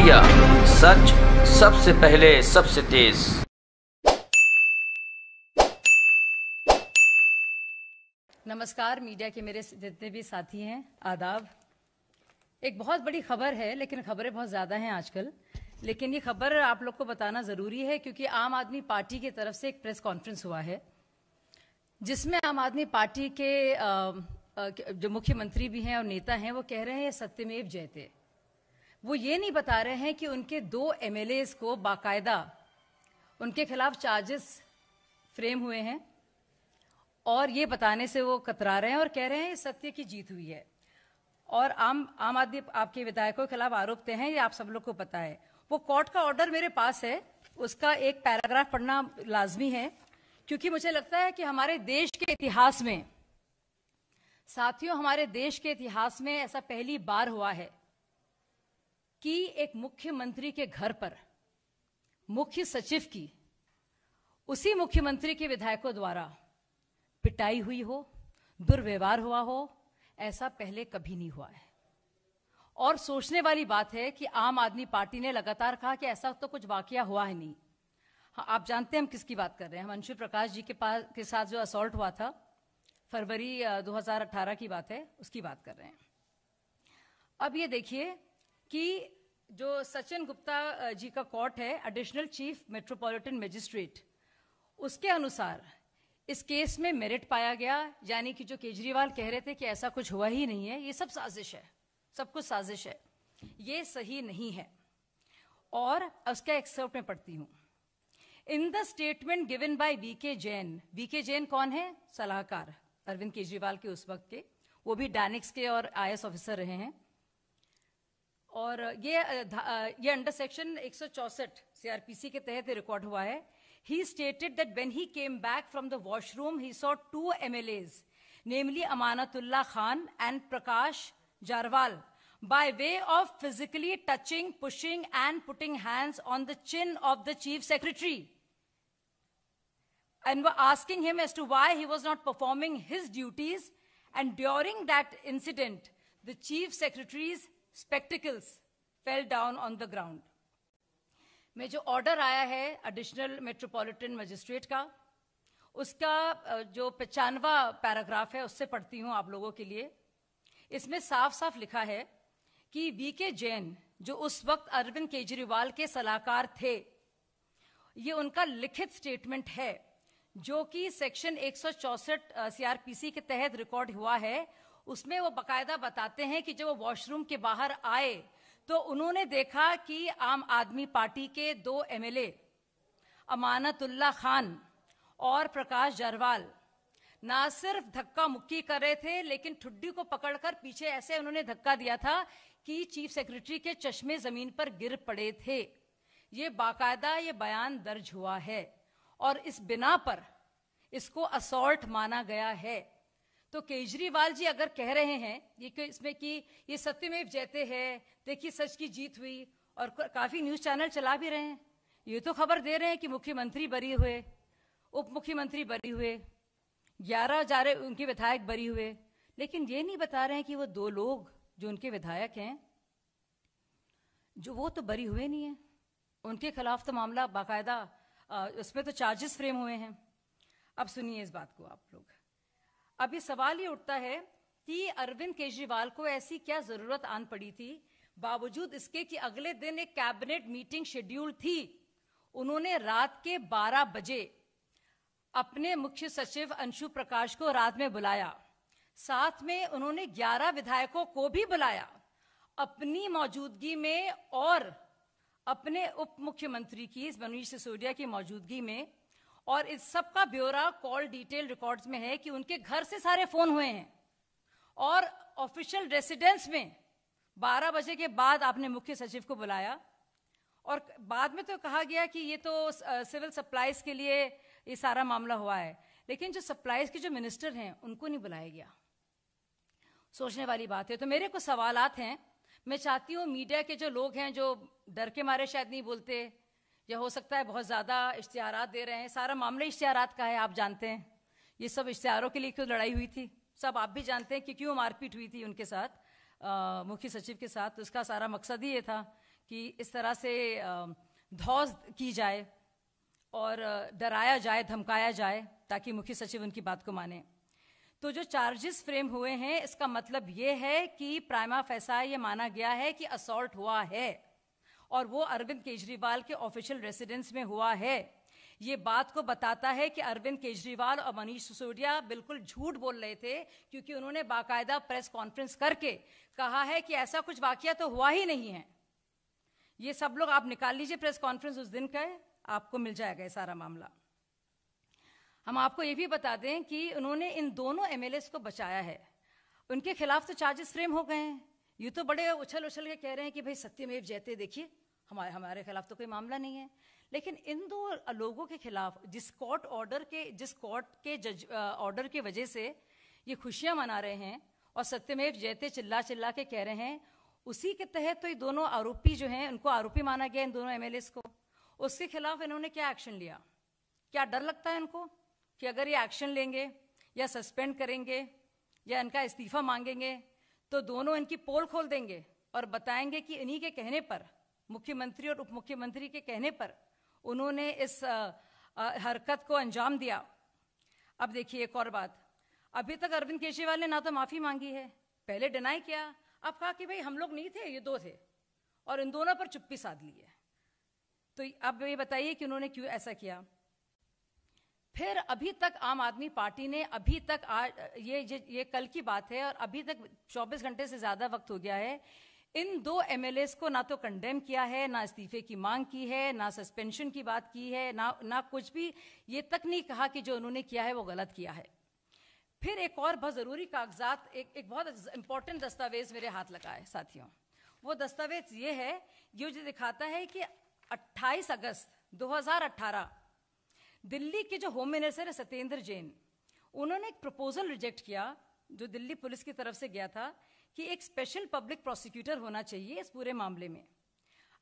Media, सच सबसे पहले सबसे तेज। नमस्कार मीडिया के मेरे जितने भी साथी हैं, आदाब। एक बहुत बड़ी खबर है, लेकिन खबरें बहुत ज़्यादा हैं आजकल। लेकिन ये खबर आप लोग को बताना ज़रूरी है क्योंकि आम आदमी पार्टी की तरफ से एक प्रेस कॉन्फ्रेंस हुआ है जिसमें आम आदमी पार्टी के जो मुख्यमंत्री भी हैं और नेता हैं वो कह रहे हैं सत्यमेव जयते। वो ये नहीं बता रहे हैं कि उनके 2 MLAs को बाकायदा उनके खिलाफ चार्जेस फ्रेम हुए हैं और ये बताने से वो कतरा रहे हैं और कह रहे हैं सत्य की जीत हुई है। और आम आदमी आपके विधायकों के खिलाफ आरोप हैं, ये आप सब लोग को पता है। वो कोर्ट का ऑर्डर मेरे पास है, उसका एक पैराग्राफ पढ़ना लाजमी है क्योंकि मुझे लगता है कि हमारे देश के इतिहास में, साथियों, हमारे देश के इतिहास में ऐसा पहली बार हुआ है कि एक मुख्यमंत्री के घर पर मुख्य सचिव की उसी मुख्यमंत्री के विधायकों द्वारा पिटाई हुई हो, दुर्व्यवहार हुआ हो। ऐसा पहले कभी नहीं हुआ है। और सोचने वाली बात है कि आम आदमी पार्टी ने लगातार कहा कि ऐसा तो कुछ वाकया हुआ है नहीं। हाँ, आप जानते हैं हम किसकी बात कर रहे हैं। हम अंशु प्रकाश जी के साथ जो असॉल्ट हुआ था फरवरी 2018 की बात है, उसकी बात कर रहे हैं। अब ये देखिए कि जो सचिन गुप्ता जी का कोर्ट है, एडिशनल चीफ मेट्रोपॉलिटन मजिस्ट्रेट, उसके अनुसार इस केस में मेरिट पाया गया। यानी कि जो केजरीवाल कह रहे थे कि ऐसा कुछ हुआ ही नहीं है, ये सब साजिश है, सब कुछ साजिश है, ये सही नहीं है। और उसका एक्सर्प्ट में पढ़ती हूं। In the statement given by V K Jain कौन है? सलाहकार अरविंद केजरीवाल के उस वक्त के, वो भी डैनिक्स के और IAS ऑफिसर रहे हैं। और ये अंडर सेक्शन 164 CRPC के तहत रिकॉर्ड हुआ है। He stated that when he came back from the washroom, he saw 2 MLAs, namely Amanatullah Khan and Prakash Jarwal, by way of physically touching, pushing and putting hands on the chin of the chief secretary, and were asking him as to why he was not performing his duties. And during that incident, the chief secretary's spectacles fell down on the ground. में जो order आया है additional metropolitan magistrate का, उसका जो 95वां paragraph है उससे पढ़ती हूँ आप लोगों के लिए। इसमें साफ साफ लिखा है कि वीके जैन, जो उस वक्त अरविंद केजरीवाल के सलाहकार थे, ये उनका लिखित स्टेटमेंट है जो कि सेक्शन 164 CRPC के तहत रिकॉर्ड हुआ है। उसमें वो बाकायदा बताते हैं कि जब वो वॉशरूम के बाहर आए तो उन्होंने देखा कि आम आदमी पार्टी के 2 MLA अमानतुल्लाह खान और प्रकाश जरवाल ना सिर्फ धक्का मुक्की कर रहे थे, लेकिन ठुड्डी को पकड़कर पीछे ऐसे उन्होंने धक्का दिया था कि चीफ सेक्रेटरी के चश्मे जमीन पर गिर पड़े थे। ये बाकायदा ये बयान दर्ज हुआ है और इस बिना पर इसको असॉल्ट माना गया है। तो केजरीवाल जी अगर कह रहे हैं ये इसमें कि ये सत्यमेव जयते है, देखिए सच की जीत हुई, और काफी न्यूज चैनल चला भी रहे हैं, ये तो खबर दे रहे हैं कि मुख्यमंत्री बरी हुए, उप मुख्यमंत्री बरी हुए, 11 जारे उनके विधायक बरी हुए, लेकिन ये नहीं बता रहे हैं कि वो 2 लोग जो उनके विधायक हैं, जो वो तो बरी हुए नहीं है, उनके खिलाफ तो मामला बाकायदा उसमें तो चार्जेस फ्रेम हुए हैं। अब सुनिए इस बात को आप लोग। अब ये सवाल ये उठता है कि अरविंद केजरीवाल को ऐसी क्या जरूरत आन पड़ी थी, बावजूद इसके कि अगले दिन एक कैबिनेट मीटिंग शेड्यूल थी, उन्होंने रात के 12 बजे अपने मुख्य सचिव अंशु प्रकाश को रात में बुलाया, साथ में उन्होंने 11 विधायकों को भी बुलाया अपनी मौजूदगी में और अपने उप मुख्यमंत्री की मनीष सिसोदिया की मौजूदगी में। और इस सब का ब्यौरा कॉल डिटेल रिकॉर्ड्स में है कि उनके घर से सारे फोन हुए हैं और ऑफिशियल रेसिडेंस में 12 बजे के बाद आपने मुख्य सचिव को बुलाया। और बाद में तो कहा गया कि ये तो सिविल सप्लाईज के लिए ये सारा मामला हुआ है, लेकिन जो सप्लाईज के जो मिनिस्टर हैं उनको नहीं बुलाया गया। सोचने वाली बात है। तो मेरे कुछ सवालात हैं, मैं चाहती हूँ मीडिया के जो लोग हैं जो डर के मारे शायद नहीं बोलते, या हो सकता है बहुत ज़्यादा इश्तिहारात दे रहे हैं, सारा मामला इश्तिहारात का है, आप जानते हैं ये सब इश्तिहारों के लिए क्यों लड़ाई हुई थी, सब आप भी जानते हैं कि क्यों मारपीट हुई थी उनके साथ, मुख्य सचिव के साथ। तो उसका सारा मकसद ही ये था कि इस तरह से धौस की जाए और डराया जाए, धमकाया जाए ताकि मुख्य सचिव उनकी बात को माने। तो जो चार्जेस फ्रेम हुए हैं, इसका मतलब ये है कि प्राइमा फेसा ये माना गया है कि असॉल्ट हुआ है और वो अरविंद केजरीवाल के ऑफिशियल रेसिडेंस में हुआ है। ये बात को बताता है कि अरविंद केजरीवाल और मनीष सिसोदिया बिल्कुल झूठ बोल रहे थे, क्योंकि उन्होंने बाकायदा प्रेस कॉन्फ्रेंस करके कहा है कि ऐसा कुछ वाकया तो हुआ ही नहीं है। ये सब लोग आप निकाल लीजिए प्रेस कॉन्फ्रेंस उस दिन का, आपको मिल जाएगा ये सारा मामला। हम आपको ये भी बता दें कि उन्होंने इन दोनों एमएलएस को बचाया है। उनके खिलाफ तो चार्जेस फ्रेम हो गए हैं। ये तो बड़े उछल उछल के कह रहे हैं कि भाई सत्यमेव जयते, देखिए हमारे खिलाफ तो कोई मामला नहीं है। लेकिन इन दो लोगों के खिलाफ जिस कोर्ट के जज ऑर्डर की वजह से ये खुशियां मना रहे हैं और सत्यमेव जयते चिल्ला चिल्ला के कह रहे हैं, उसी के तहत तो ये दोनों आरोपी जो हैं उनको आरोपी माना गया, इन दोनों एमएलएस को। उसके खिलाफ इन्होंने क्या एक्शन लिया? क्या डर लगता है इनको कि अगर ये एक्शन लेंगे या सस्पेंड करेंगे या इनका इस्तीफा मांगेंगे तो दोनों इनकी पोल खोल देंगे और बताएंगे कि इन्हीं के कहने पर, मुख्यमंत्री और उप मुख्यमंत्री के कहने पर उन्होंने इस हरकत को अंजाम दिया। अब देखिए एक और बात, अभी तक अरविंद केजरीवाल ने ना तो माफ़ी मांगी है, पहले डिनाई किया, अब कहा कि भाई हम लोग नहीं थे, ये दो थे, और इन दोनों पर चुप्पी साध ली है। तो अब ये बताइए कि उन्होंने क्यों ऐसा किया। फिर अभी तक आम आदमी पार्टी ने अभी तक ये कल की बात है और अभी तक 24 घंटे से ज़्यादा वक्त हो गया है, इन दो एमएलएस को ना तो कंडेम किया है, ना इस्तीफे की मांग की है, ना सस्पेंशन की बात की है, ना कुछ भी ये तक नहीं कहा कि जो उन्होंने किया है वो गलत किया है। फिर एक और बहुत ज़रूरी कागजात, एक बहुत इंपॉर्टेंट दस्तावेज मेरे हाथ लगा है साथियों। वो दस्तावेज ये है, ये जो दिखाता है कि 28 अगस्त 2018 दिल्ली के जो होम मिनिस्टर है सत्येंद्र जैन, उन्होंने एक प्रपोजल रिजेक्ट किया जो दिल्ली पुलिस की तरफ से गया था कि एक स्पेशल पब्लिक प्रोसिक्यूटर होना चाहिए इस पूरे मामले में।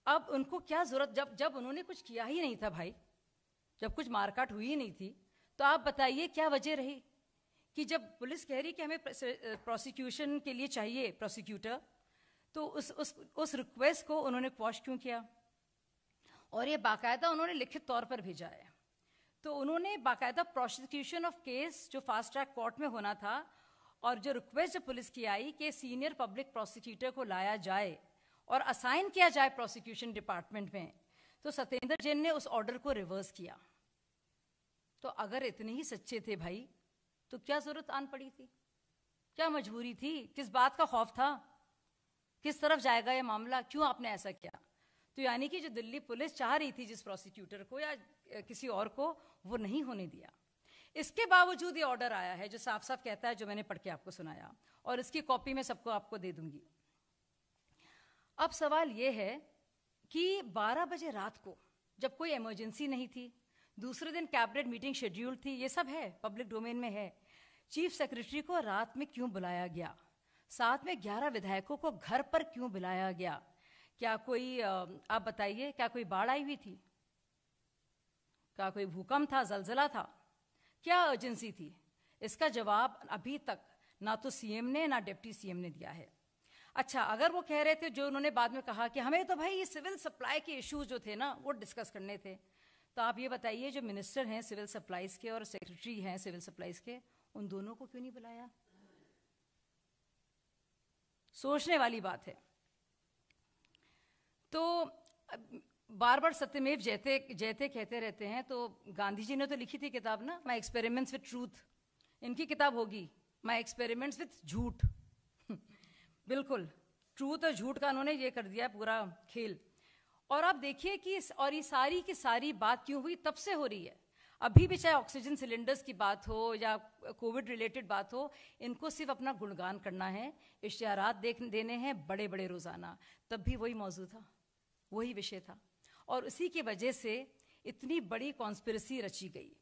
अब उनको क्या जरूरत, जब उन्होंने कुछ किया ही नहीं था भाई, जब कुछ मारकाट हुई ही नहीं थी, तो आप बताइए क्या वजह रही कि जब पुलिस कह रही कि हमें प्रोसिक्यूशन के लिए चाहिए प्रोसिक्यूटर, तो उस रिक्वेस्ट को उन्होंने क्वॉश क्यों किया? और ये बाकायदा उन्होंने लिखित तौर पर भेजा है। तो उन्होंने बाकायदा प्रोसिक्यूशन ऑफ केस जो फास्ट ट्रैक कोर्ट में होना था और जो रिक्वेस्ट जब पुलिस की आई कि सीनियर पब्लिक प्रोसिक्यूटर को लाया जाए और असाइन किया जाए प्रोसिक्यूशन डिपार्टमेंट में, तो सत्येंद्र जैन ने उस ऑर्डर को रिवर्स किया। तो अगर इतने ही सच्चे थे भाई, तो क्या जरूरत आन पड़ी थी? क्या मजबूरी थी? किस बात का खौफ था? किस तरफ जाएगा ये मामला? क्यों आपने ऐसा किया? तो यानी कि जो दिल्ली पुलिस चाह रही थी जिस प्रोसिक्यूटर को या किसी और को, वो नहीं होने दिया। इसके बावजूद ये ऑर्डर आया है जो साफ साफ कहता है, जो मैंने पढ़ के आपको सुनाया, और इसकी कॉपी मैं सबको आपको दे दूंगी। अब सवाल ये है कि 12 बजे रात को, जब कोई इमरजेंसी नहीं थी, दूसरे दिन कैबिनेट मीटिंग शेड्यूल थी, ये सब है, पब्लिक डोमेन में है, चीफ सेक्रेटरी को रात में क्यों बुलाया गया? साथ में 11 विधायकों को घर पर क्यों बुलाया गया? क्या कोई, आप बताइए, क्या कोई बाढ़ आई हुई थी? क्या कोई भूकंप था, जलजला था? क्या अर्जेंसी थी? इसका जवाब अभी तक ना तो सीएम ने ना डिप्टी सीएम ने दिया है। अच्छा, अगर वो कह रहे थे, जो उन्होंने बाद में कहा कि हमें तो भाई ये सिविल सप्लाई के इश्यूज जो थे ना वो डिस्कस करने थे, तो आप ये बताइए जो मिनिस्टर हैं सिविल सप्लाईज के और सेक्रेटरी हैं सिविल सप्लाईज के, उन दोनों को क्यों नहीं बुलाया? सोचने वाली बात है। तो बार बार सत्यमेव जयते कहते रहते हैं, तो गांधी जी ने तो लिखी थी किताब ना, माई एक्सपेरिमेंट्स विथ ट्रूथ। इनकी किताब होगी माई एक्सपेरिमेंट्स विथ झूठ। बिल्कुल ट्रूथ और झूठ का उन्होंने ये कर दिया पूरा खेल। और आप देखिए कि और ये सारी की सारी बात क्यों हुई, तब से हो रही है। अभी भी चाहे ऑक्सीजन सिलेंडर्स की बात हो या कोविड रिलेटेड बात हो, इनको सिर्फ अपना गुणगान करना है, इश्तिहारात देने हैं बड़े बड़े रोजाना। तब भी वही मौजू था, वही विषय था, और उसी की वजह से इतनी बड़ी कॉन्स्पिरेसी रची गई।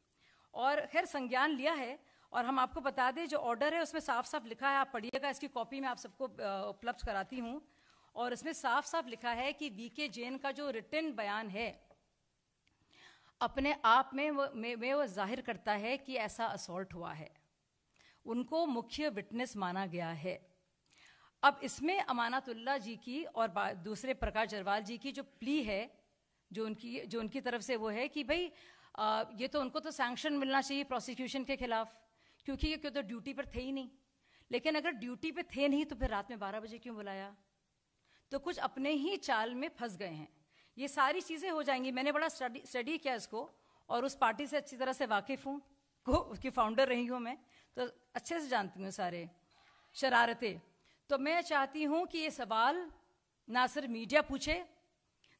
और खैर संज्ञान लिया है, और हम आपको बता दें जो ऑर्डर है उसमें साफ साफ लिखा है, आप पढ़िएगा, इसकी कॉपी मैं आप सबको उपलब्ध कराती हूँ, और इसमें साफ साफ लिखा है कि वीके जैन का जो रिटन बयान है अपने आप में वो जाहिर करता है कि ऐसा असॉल्ट हुआ है, उनको मुख्य विटनेस माना गया है। अब इसमें अमानतुल्लाह जी की और दूसरे प्रकाश जरवाल जी की जो प्ली है, जो उनकी तरफ से वो है कि भाई ये तो उनको तो सैंक्शन मिलना चाहिए प्रोसिक्यूशन के खिलाफ, क्योंकि ये क्यों तो ड्यूटी पर थे ही नहीं। लेकिन अगर ड्यूटी पे थे नहीं तो फिर रात में 12 बजे क्यों बुलाया? तो कुछ अपने ही चाल में फंस गए हैं। ये सारी चीज़ें हो जाएंगी। मैंने बड़ा स्टडी किया इसको और उस पार्टी से अच्छी तरह से वाकिफ़ हूँ, उसकी फाउंडर रही हूँ मैं, तो अच्छे से जानती हूँ सारे शरारतें। तो मैं चाहती हूँ कि ये सवाल ना सिर्फ मीडिया पूछे,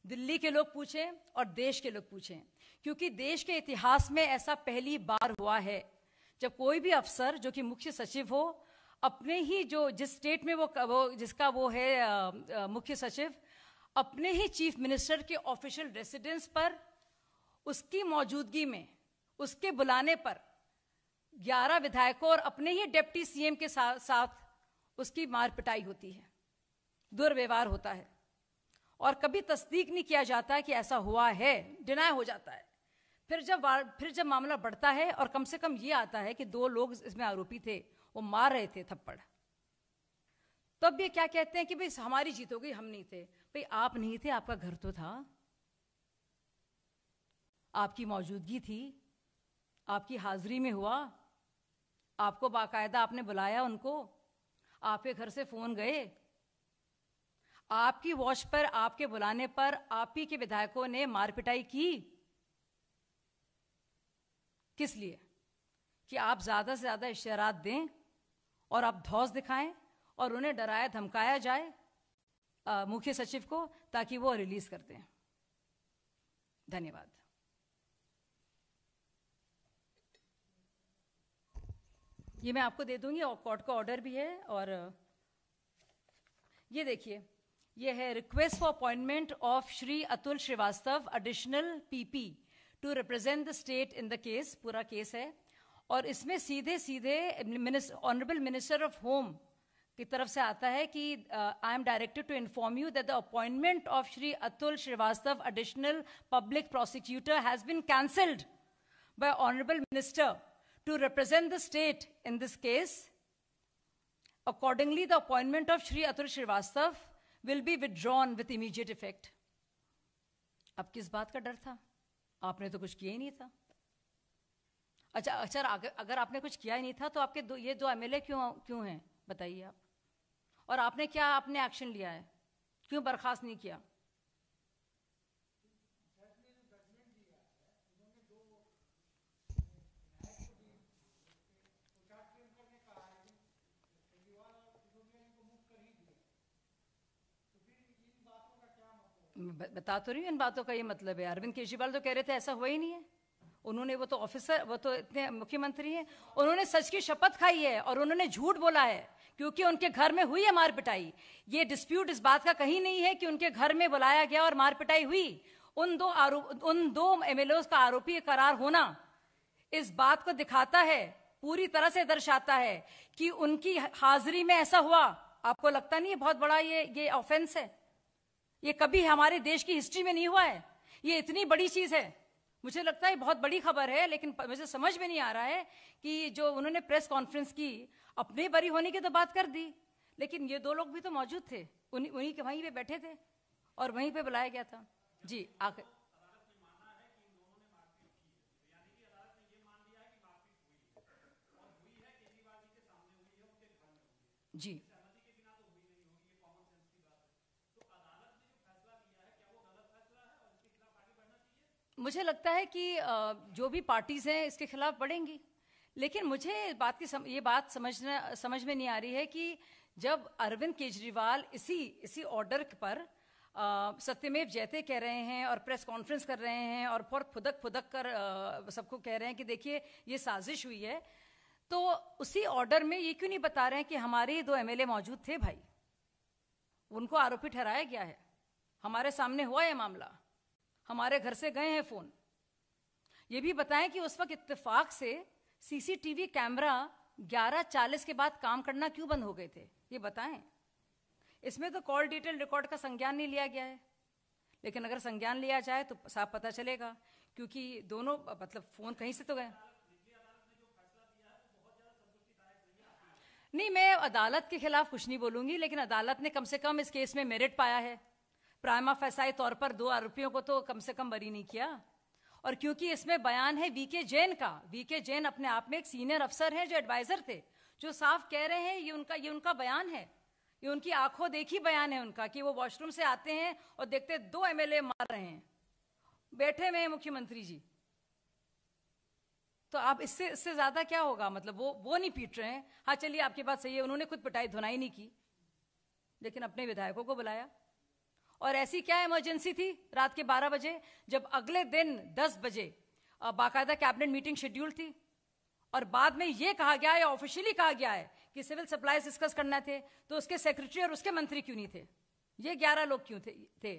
दिल्ली के लोग पूछें और देश के लोग पूछें, क्योंकि देश के इतिहास में ऐसा पहली बार हुआ है जब कोई भी अफसर जो कि मुख्य सचिव हो, अपने ही जिस स्टेट में जिसका वो है मुख्य सचिव, अपने ही चीफ मिनिस्टर के ऑफिशियल रेसिडेंस पर उसकी मौजूदगी में, उसके बुलाने पर 11 विधायकों और अपने ही डिप्टी सीएम के साथ उसकी मार पिटाई होती है, दुर्व्यवहार होता है और कभी तस्दीक नहीं किया जाता कि ऐसा हुआ है, डिनाय हो जाता है। फिर जब मामला बढ़ता है और कम से कम ये आता है कि 2 लोग इसमें आरोपी थे, वो मार रहे थे थप्पड़, तब ये क्या कहते हैं कि भाई हमारी जीत हो गई, हम नहीं थे। भाई आप नहीं थे, आपका घर तो था, आपकी मौजूदगी थी, आपकी हाजिरी में हुआ, आपको बाकायदा आपने बुलाया उनको, आपके घर से फोन गए, आपकी वॉच पर, आपके बुलाने पर आप ही के विधायकों ने मार पिटाई की। किस लिए? कि आप ज्यादा से ज्यादा इशारात दें और आप धौस दिखाएं और उन्हें डराया धमकाया जाए मुख्य सचिव को, ताकि वो रिलीज कर दें। धन्यवाद। ये मैं आपको दे दूंगी और कोर्ट का ऑर्डर भी है। और ये देखिए, ये है request for appointment of Shri Atul Srivastava, additional PP, to represent the state in the case. पूरा केस है और इसमें सीधे ऑनरेबल मिनिस्टर ऑफ होम की तरफ से आता है कि I am directed to inform you that the appointment of Shri Atul Srivastava, additional public prosecutor, has been cancelled by honourable minister to represent the state in this case. Accordingly, the appointment of Shri Atul Srivastav will be withdrawn with immediate effect. अब किस बात का डर था? आपने तो कुछ किया ही नहीं था। अच्छा, अगर आपने कुछ किया ही नहीं था तो आपके ये दो एमएलए क्यों हैं बताइए आप? और आपने एक्शन लिया है? क्यों बर्खास्त नहीं किया? बता तो रही हूँ, इन बातों का ये मतलब है। अरविंद केजरीवाल तो कह रहे थे ऐसा हुआ ही नहीं है। उन्होंने, वो तो इतने मुख्यमंत्री हैं, उन्होंने सच की शपथ खाई है और उन्होंने झूठ बोला है क्योंकि उनके घर में हुई है मार पिटाई। ये डिस्प्यूट इस बात का कहीं नहीं है कि उनके घर में बुलाया गया और मार पिटाई हुई। उन दो एमएलए का आरोपी करार होना इस बात को दिखाता है, पूरी तरह से दर्शाता है कि उनकी हाजिरी में ऐसा हुआ। आपको लगता नहीं है बहुत बड़ा ये ऑफेंस है? ये कभी हमारे देश की हिस्ट्री में नहीं हुआ है। ये इतनी बड़ी चीज है, मुझे लगता है बहुत बड़ी खबर है। लेकिन मुझे समझ में नहीं आ रहा है कि जो उन्होंने प्रेस कॉन्फ्रेंस की, अपने बरी होने की तो बात कर दी, लेकिन ये 2 लोग भी तो मौजूद थे, उन्हीं के वहीं पे बैठे थे और वहीं पे बुलाया गया था। जी आखिर जी मुझे लगता है कि जो भी पार्टीज हैं इसके खिलाफ बढ़ेंगी। लेकिन मुझे ये बात समझ में नहीं आ रही है कि जब अरविंद केजरीवाल इसी ऑर्डर पर सत्यमेव जयते कह रहे हैं और प्रेस कॉन्फ्रेंस कर रहे हैं और फुदक कर सबको कह रहे हैं कि देखिए ये साजिश हुई है, तो उसी ऑर्डर में ये क्यों नहीं बता रहे हैं कि हमारे 2 एमएलए मौजूद थे भाई, उनको आरोपी ठहराया गया है, हमारे सामने हुआ ये मामला, हमारे घर से गए हैं फोन। ये भी बताएं कि उस वक्त इत्तेफाक से सीसीटीवी कैमरा 11:40 के बाद काम करना क्यों बंद हो गए थे, ये बताएं। इसमें तो कॉल डिटेल रिकॉर्ड का संज्ञान नहीं लिया गया है, लेकिन अगर संज्ञान लिया जाए तो साफ पता चलेगा, क्योंकि दोनों मतलब फोन कहीं से तो गए। नहीं, मैं अदालत के खिलाफ कुछ नहीं बोलूंगी, लेकिन अदालत ने कम से कम इस केस में मेरिट पाया है। प्राइमा फेसाई तौर पर 2 आरोपियों को तो कम से कम बरी नहीं किया। और क्योंकि इसमें बयान है वीके जैन का, वीके जैन अपने आप में एक सीनियर अफसर है जो एडवाइजर थे, जो साफ कह रहे हैं ये उनका बयान है, ये उनकी आंखों देखी बयान है उनका, कि वो वॉशरूम से आते हैं और देखते 2 एमएलए मार रहे हैं, बैठे हुए हैं मुख्यमंत्री जी। तो आप इससे ज्यादा क्या होगा? मतलब वो नहीं पीट रहे हैं। हाँ चलिए, आपकी बात सही है, उन्होंने खुद पिटाई धुनाई नहीं की, लेकिन अपने विधायकों को बुलाया। और ऐसी क्या इमरजेंसी थी रात के 12 बजे, जब अगले दिन 10 बजे बाकायदा कैबिनेट मीटिंग शेड्यूल थी, और बाद में ये कहा गया है, ऑफिशियली कहा गया है कि सिविल सप्लाईज डिस्कस करना थे, तो उसके सेक्रेटरी और उसके मंत्री क्यों नहीं थे? ये 11 लोग क्यों थे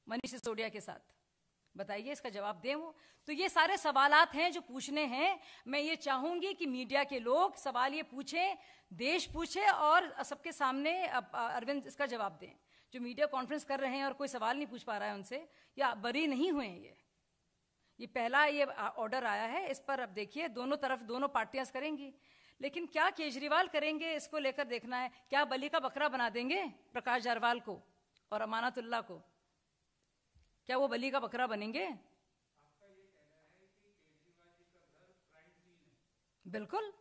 मनीष सिसोदिया के साथ? बताइए, इसका जवाब दें वो। तो ये सारे सवालात हैं जो पूछने हैं। मैं ये चाहूंगी कि मीडिया के लोग सवाल ये पूछें, देश पूछे, और सबके सामने अरविंद इसका जवाब दें। जो मीडिया कॉन्फ्रेंस कर रहे हैं और कोई सवाल नहीं पूछ पा रहा है उनसे, या बरी नहीं हुए हैं। ये पहला ये ऑर्डर आया है, इस पर अब देखिए दोनों तरफ दोनों पार्टियां करेंगी, लेकिन क्या केजरीवाल करेंगे इसको लेकर देखना है। क्या बलि का बकरा बना देंगे प्रकाश जारवाल को और अमानतुल्लाह को? क्या वो बलि का बकरा बनेंगे? बिल्कुल,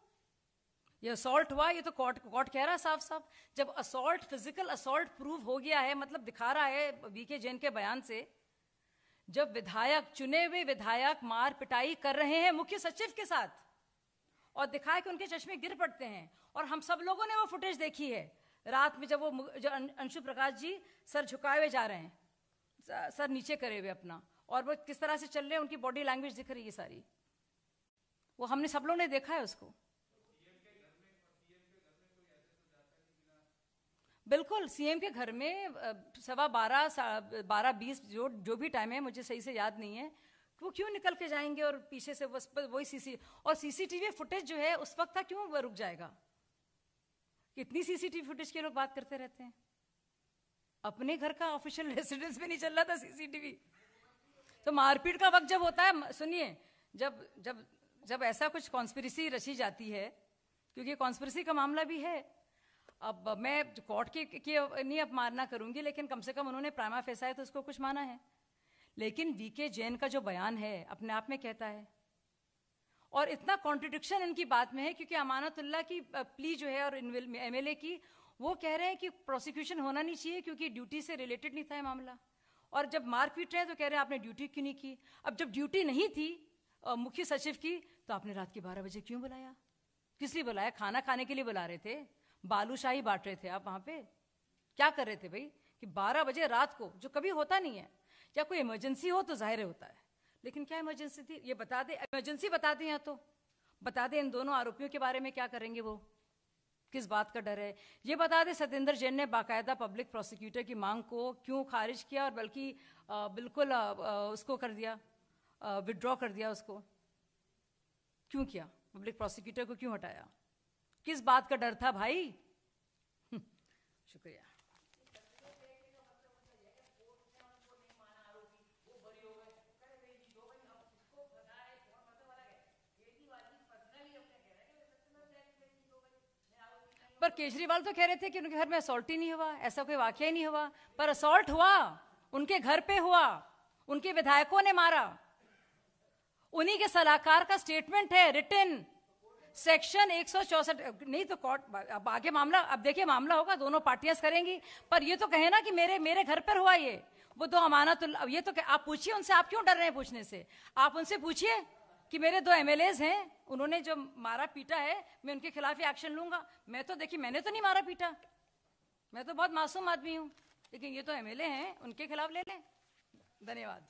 ये असॉल्ट हुआ, ये तो कोर्ट कह रहा है साफ साफ। जब असॉल्ट, फिजिकल असॉल्ट प्रूव हो गया है, मतलब दिखा रहा है वीके जैन के बयान से, जब विधायक, चुने हुए विधायक मार पिटाई कर रहे हैं मुख्य सचिव के साथ, और दिखाया कि उनके चश्मे गिर पड़ते हैं, और हम सब लोगों ने वो फुटेज देखी है रात में, जब जो अंशु प्रकाश जी सर झुकाए हुए जा रहे हैं, सर नीचे करे हुए अपना, और वो किस तरह से चल रहे हैं, उनकी बॉडी लैंग्वेज दिख रही है सारी, वो हमने सब लोगों ने देखा है उसको। बिल्कुल, सीएम के घर में 12:20 जो भी टाइम है, मुझे सही से याद नहीं है, वो क्यों निकल के जाएंगे और पीछे से बस वही सीसीटीवी फुटेज जो है उस वक्त था, क्यों वो रुक जाएगा? कितनी सीसीटीवी फुटेज के लोग बात करते रहते हैं, अपने घर का ऑफिशियल रेसिडेंस में नहीं चल रहा था सीसीटीवी। तो मारपीट का वक्त जब होता है, सुनिए, जब जब जब ऐसा कुछ कॉन्स्पिरेसी रची जाती है, क्योंकि कॉन्स्पिरेसी का मामला भी है। अब मैं कोर्ट की नहीं अपमानना करूंगी, लेकिन कम से कम उन्होंने प्राइमा फेसा है तो उसको कुछ माना है। लेकिन वीके जैन का जो बयान है अपने आप में कहता है, और इतना कॉन्ट्रडिक्शन इनकी बात में है, क्योंकि अमानतुल्लाह की प्ली जो है और एमएलए की, वो कह रहे हैं कि प्रोसिक्यूशन होना नहीं चाहिए क्योंकि ड्यूटी से रिलेटेड नहीं था ये मामला, और जब मार पीट रहे हैं तो कह रहे हैं आपने ड्यूटी क्यों नहीं की। अब जब ड्यूटी नहीं थी मुख्य सचिव की, तो आपने रात के 12 बजे क्यों बुलाया? किस लिए बुलाया? खाना खाने के लिए बुला रहे थे? बालूशाही बांट रहे थे आप वहां पे? क्या कर रहे थे भाई कि 12 बजे रात को, जो कभी होता नहीं है, या कोई इमरजेंसी हो तो जाहिर होता है, लेकिन क्या इमरजेंसी थी? ये बता दे, इमरजेंसी बता दें, या तो बता दें इन दोनों आरोपियों के बारे में क्या करेंगे, वो किस बात का डर है। ये बता दें सत्येंद्र जैन ने बाकायदा पब्लिक प्रोसिक्यूटर की मांग को क्यों खारिज किया, और बल्कि बिल्कुल उसको कर दिया, विड्रॉ कर दिया उसको, क्यों किया? पब्लिक प्रोसिक्यूटर को क्यों हटाया? किस बात का डर था भाई? शुक्रिया। पर केजरीवाल तो कह रहे थे कि उनके घर में असॉल्ट ही नहीं हुआ, ऐसा कोई वाकया ही नहीं हुआ, पर असॉल्ट हुआ, उनके घर पे हुआ, उनके विधायकों ने मारा, उन्हीं के सलाहकार का स्टेटमेंट है रिटन, सेक्शन 164। नहीं तो कोर्ट अब आगे मामला, अब देखिए मामला होगा, दोनों पार्टियां करेंगी, पर ये तो कहे ना कि मेरे घर पर हुआ ये, वो दो अमानतुल्लाह, अब ये तो आप पूछिए उनसे, आप क्यों डर रहे हैं पूछने से? आप उनसे पूछिए कि मेरे 2 एमएलएज हैं, उन्होंने जो मारा पीटा है, मैं उनके खिलाफ ही एक्शन लूंगा। मैं तो देखिए, मैंने तो नहीं मारा पीटा, मैं तो बहुत मासूम आदमी हूं, लेकिन ये तो एमएलए हैं, उनके खिलाफ ले लें। धन्यवाद।